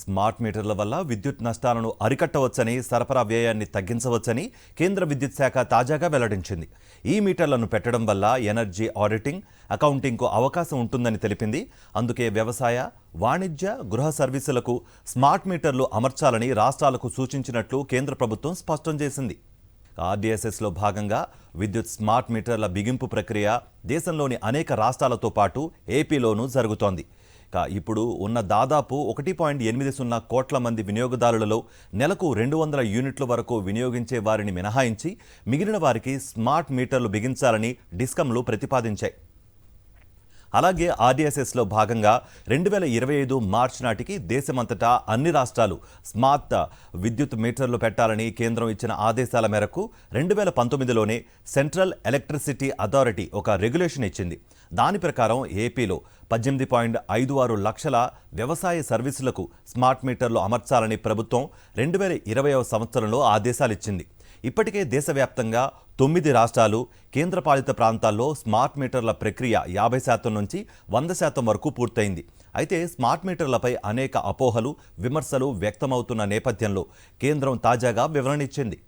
Smart మీటర్ల వల్ల విద్యుత్ నష్టాలను అరికట్టవచ్చని, సరఫరా వ్యయాన్ని తగ్గించవచ్చని కేంద్ర విద్యుత్ శాఖ తాజాగా వెల్లడించింది. ఈ మీటర్లను పెట్టడం వల్ల ఎనర్జీ ఆడిటింగ్, అకౌంటింగ్కు అవకాశం ఉంటుందని తెలిపింది. అందుకే వ్యవసాయ, వాణిజ్య, గృహ సర్వీసులకు స్మార్ట్ మీటర్లు అమర్చాలని రాష్ట్రాలకు సూచించినట్లు కేంద్ర ప్రభుత్వం స్పష్టం చేసింది. ఆర్డీఎస్ఎస్లో భాగంగా విద్యుత్ స్మార్ట్ మీటర్ల బిగింపు ప్రక్రియ దేశంలోని అనేక రాష్ట్రాలతో పాటు ఏపీలోనూ జరుగుతోంది. ఇప్పుడు ఉన్న దాదాపు 1.80 కోట్ల మంది వినియోగదారులలో నెలకు 200 యూనిట్ల వరకు వినియోగించే వారిని మినహాయించి మిగిలిన వారికి స్మార్ట్ మీటర్లు బిగించాలని డిస్కంలు ప్రతిపాదించాయి. అలాగే ఆర్డీఎస్ఎస్లో భాగంగా 2025 మార్చి నాటికి దేశమంతటా అన్ని రాష్ట్రాలు స్మార్ట్ విద్యుత్ మీటర్లు పెట్టాలని కేంద్రం ఇచ్చిన ఆదేశాల మేరకు 2019లోనే సెంట్రల్ ఎలక్ట్రిసిటీ అథారిటీ ఒక రెగ్యులేషన్ ఇచ్చింది. దాని ప్రకారం ఏపీలో 18.56 లక్షల వ్యవసాయ సర్వీసులకు స్మార్ట్ మీటర్లు అమర్చాలని ప్రభుత్వం 2020వ సంవత్సరంలో ఆదేశాలిచ్చింది. ఇప్పటికే దేశవ్యాప్తంగా 9 రాష్ట్రాలు, కేంద్రపాలిత ప్రాంతాల్లో స్మార్ట్ మీటర్ల ప్రక్రియ 50% నుంచి 100% వరకు పూర్తయింది. అయితే స్మార్ట్ మీటర్లపై అనేక అపోహలు, విమర్శలు వ్యక్తమవుతున్న నేపథ్యంలో కేంద్రం తాజాగా వివరణ ఇచ్చింది.